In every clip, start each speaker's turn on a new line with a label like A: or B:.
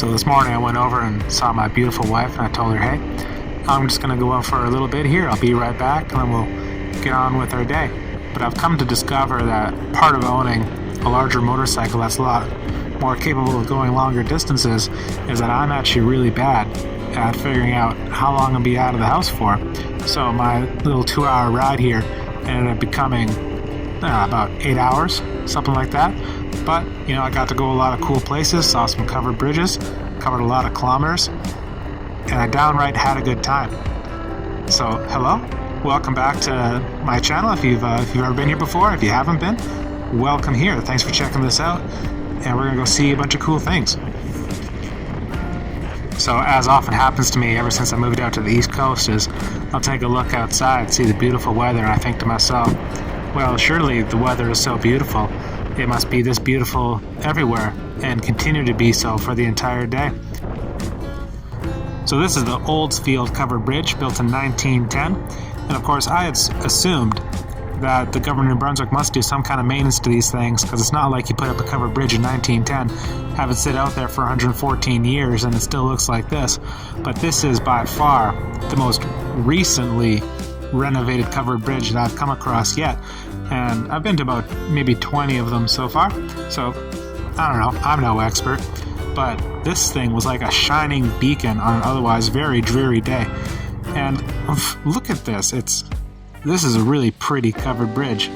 A: So this morning I went over and saw my beautiful wife, and I told her, hey, I'm just going to go out for a little bit here. I'll be right back, and then we'll get on with our day. But I've come to discover that part of owning a larger motorcycle that's a lot more capable of going longer distances is that I'm actually really bad at figuring out how long I'll be out of the house for. So my little 2-hour ride here ended up becoming about 8 hours, something like that. But, I got to go a lot of cool places, saw some covered bridges, covered a lot of kilometers, and I downright had a good time. So, hello, welcome back to my channel. If you've ever been here before, if you haven't been, welcome here. Thanks for checking this out, and we're gonna go see a bunch of cool things. So, as often happens to me ever since I moved out to the East Coast, is I'll take a look outside, see the beautiful weather, and I think to myself, well, surely the weather is so beautiful, it must be this beautiful everywhere and continue to be so for the entire day. So this is the Oldsfield Covered Bridge, built in 1910, and of course I had assumed that the government of New Brunswick must do some kind of maintenance to these things, because it's not like you put up a covered bridge in 1910, have it sit out there for 114 years and it still looks like this. But this is by far the most recently renovated covered bridge that I've come across yet, and I've been to about maybe 20 of them so far, so I don't know, I'm no expert, but this thing was like a shining beacon on an otherwise very dreary day. And look at this, this is a really pretty covered bridge.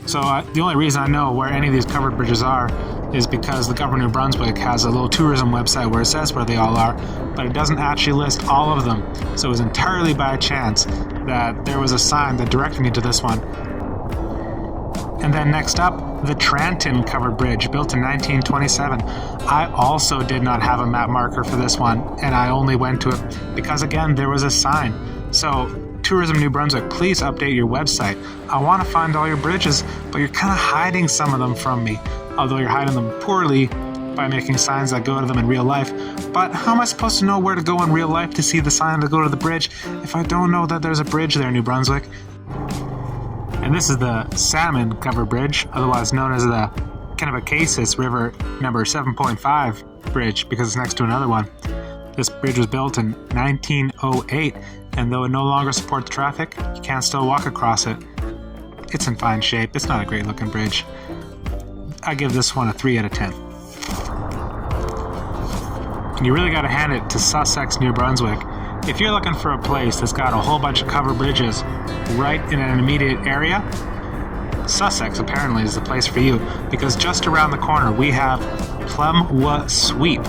A: So the only reason I know where any of these covered bridges are is because the government of New Brunswick has a little tourism website where it says where they all are, but it doesn't actually list all of them. So it was entirely by chance that there was a sign that directed me to this one. And then next up, the Tranton Covered Bridge, built in 1927. I also did not have a map marker for this one, and I only went to it because, again, there was a sign. So Tourism New Brunswick, please update your website. I want to find all your bridges, but you're kind of hiding some of them from me, although you're hiding them poorly by making signs that go to them in real life. But how am I supposed to know where to go in real life to see the sign to go to the bridge if I don't know that there's a bridge there, New Brunswick? And this is the Salmon Covered Bridge, otherwise known as the Kennebecasis River number 7.5 bridge, because it's next to another one. This bridge was built in 1908, and though it no longer supports traffic, you can still walk across it. It's in fine shape. It's not a great looking bridge. I give this one a 3 out of 10. And you really got to hand it to Sussex, New Brunswick. If you're looking for a place that's got a whole bunch of covered bridges right in an immediate area, Sussex apparently is the place for you, because just around the corner we have Plumwa Sweep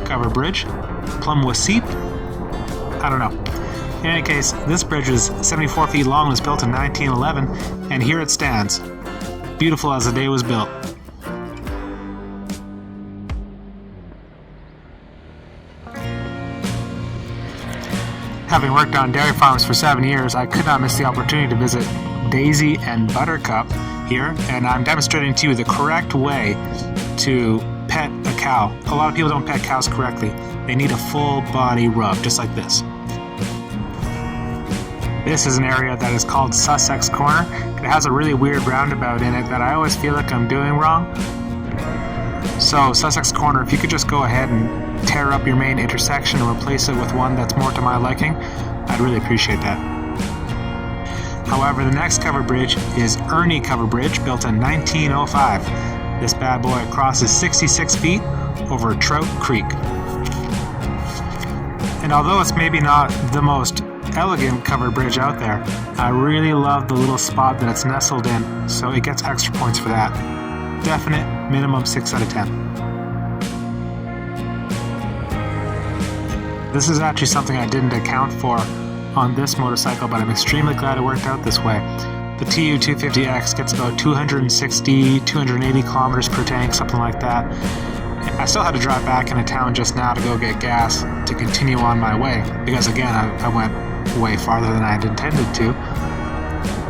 A: Covered Bridge. Plumwa Sweep? I don't know. In any case, this bridge is 74 feet long and was built in 1911, and here it stands, beautiful as the day was built. Having worked on dairy farms for 7 years, I could not miss the opportunity to visit Daisy and Buttercup here, and I'm demonstrating to you the correct way to pet a cow. A lot of people don't pet cows correctly. They need a full body rub, just like this. This is an area that is called Sussex Corner. It has a really weird roundabout in it that I always feel like I'm doing wrong. So Sussex Corner, if you could just go ahead and tear up your main intersection and replace it with one that's more to my liking, I'd really appreciate that. However, the next covered bridge is Ernie Covered Bridge, built in 1905. This bad boy crosses 66 feet over Trout Creek. And although it's maybe not the most elegant covered bridge out there, I really love the little spot that it's nestled in, so it gets extra points for that. Definite minimum 6 out of 10. This is actually something I didn't account for on this motorcycle, but I'm extremely glad it worked out this way. The TU250X gets about 260, 280 kilometers per tank, something like that. I still had to drive back into town just now to go get gas to continue on my way, because again, I went way farther than I had intended to.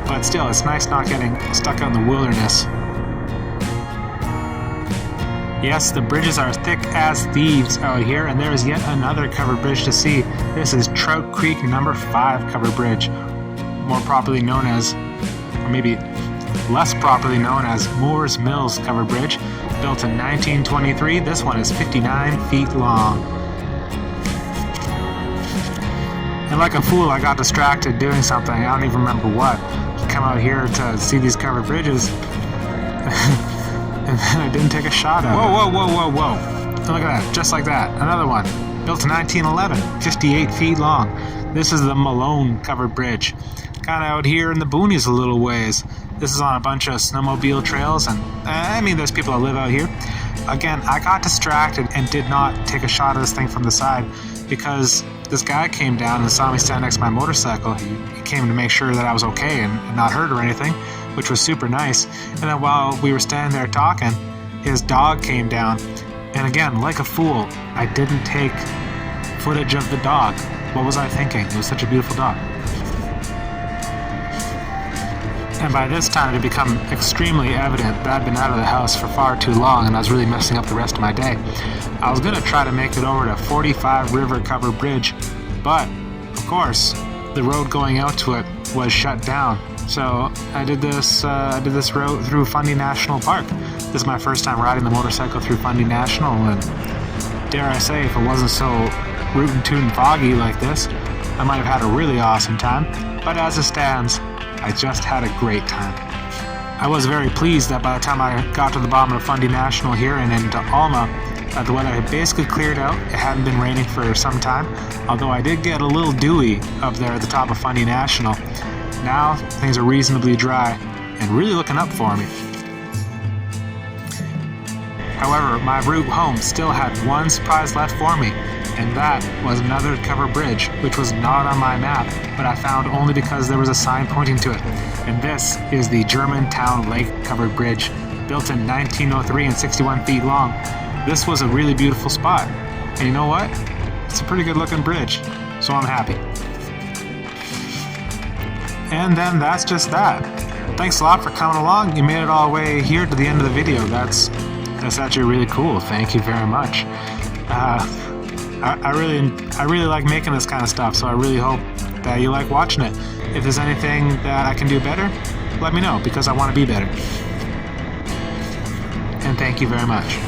A: But still, it's nice not getting stuck out in the wilderness. Yes, the bridges are thick as thieves out here, and there is yet another covered bridge to see. This is Trout Creek number 5 covered bridge, more properly known as, or maybe less properly known as Moore's Mills Covered Bridge, built in 1923. This one is 59 feet long. And like a fool, I got distracted doing something. I don't even remember what. Come out here to see these covered bridges, and then I didn't take a shot of it. Whoa. Look at that, just like that. Another one, built in 1911, 58 feet long. This is the Malone Covered Bridge. Kind of out here in the boonies a little ways. This is on a bunch of snowmobile trails, and I mean, there's people that live out here. Again, I got distracted and did not take a shot of this thing from the side because this guy came down and saw me stand next to my motorcycle. He came to make sure that I was okay and not hurt or anything, which was super nice. And then while we were standing there talking, his dog came down. And again, like a fool, I didn't take footage of the dog. What was I thinking? It was such a beautiful dog. And by this time, it had become extremely evident that I'd been out of the house for far too long and I was really messing up the rest of my day. I was going to try to make it over to 45 River Covered Bridge, but, of course, the road going out to it was shut down. So I did this route through Fundy National Park. This is my first time riding the motorcycle through Fundy National, and dare I say, if it wasn't so rootin' tootin' foggy like this, I might have had a really awesome time. But as it stands, I just had a great time. I was very pleased that by the time I got to the bottom of Fundy National here and into Alma, the weather had basically cleared out. It hadn't been raining for some time, although I did get a little dewy up there at the top of Fundy National. Now things are reasonably dry and really looking up for me. However, my route home still had one surprise left for me, and that was another covered bridge, which was not on my map, but I found only because there was a sign pointing to it. And this is the Germantown Lake Covered Bridge, built in 1903 and 61 feet long. This was a really beautiful spot. And you know what? It's a pretty good looking bridge, so I'm happy. And then that's just that. Thanks a lot for coming along. You made it all the way here to the end of the video. That's actually really cool. Thank you very much. I really like making this kind of stuff, so I really hope that you like watching it. If there's anything that I can do better, let me know, because I want to be better. And thank you very much.